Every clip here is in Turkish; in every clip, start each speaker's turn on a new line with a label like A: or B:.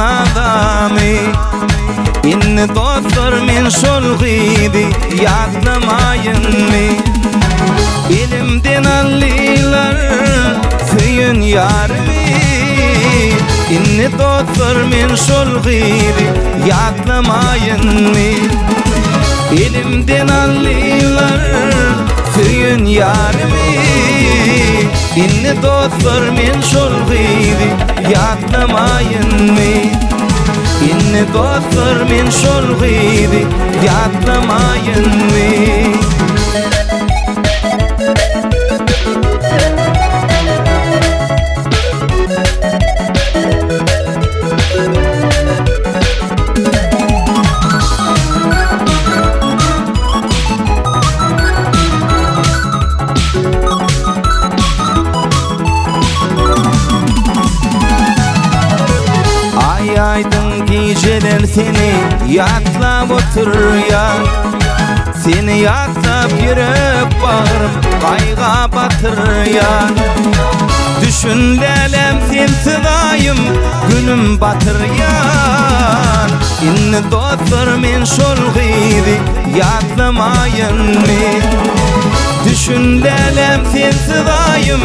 A: adamy. İnni dostlar men şol gydy ýatlamayyn mi? Elimden allylar süýün ýarymy. İnni dostlar men şol gydy ýatlamayyn mi? Elimden allylar süýün ýarymy. İnni dostlar men şol gydy ýatlamayyn mi? İnni dostlar men şol gydy ýatlamayyn mi? Aydın geceler seni yatlap oturyan, seni yatlap yürüp bağırıp kayga batıryan. Düşünlelem sensidayım günüm batıryan. İnni dostlar men şol gydy ýatlamayyn mi? Düşünlelem sensidayım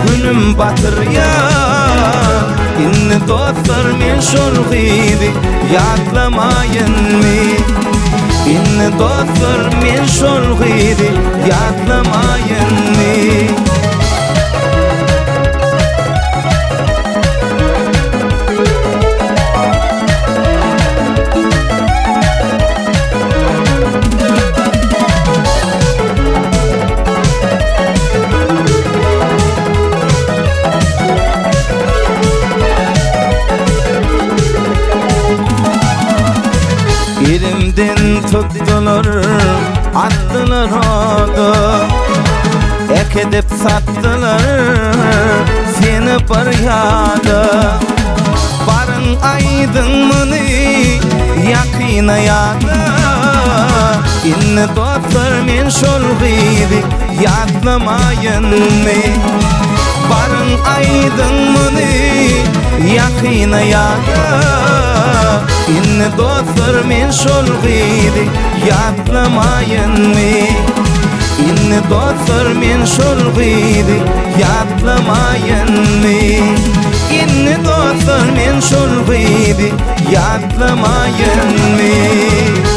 A: günüm batıryan. İnni dostlar men şol gydy ýatlamayyn mi? İnni dostlar men şol gydy ýatlamayyn mi? Elimden tuttular, attılar oda, ekedip sattılar seni paryada. Barın aydın mını yakina yada. İnni dostlar men şol gydy ýatlamayyn mi? Barın aydın mını yakina yada. İnni dostlar men şol gydy ýatlamayyn mi? İnni dostlar men şol gydy ýatlamayyn mi? İnni dostlar men şol gydy ýatlamayyn mi?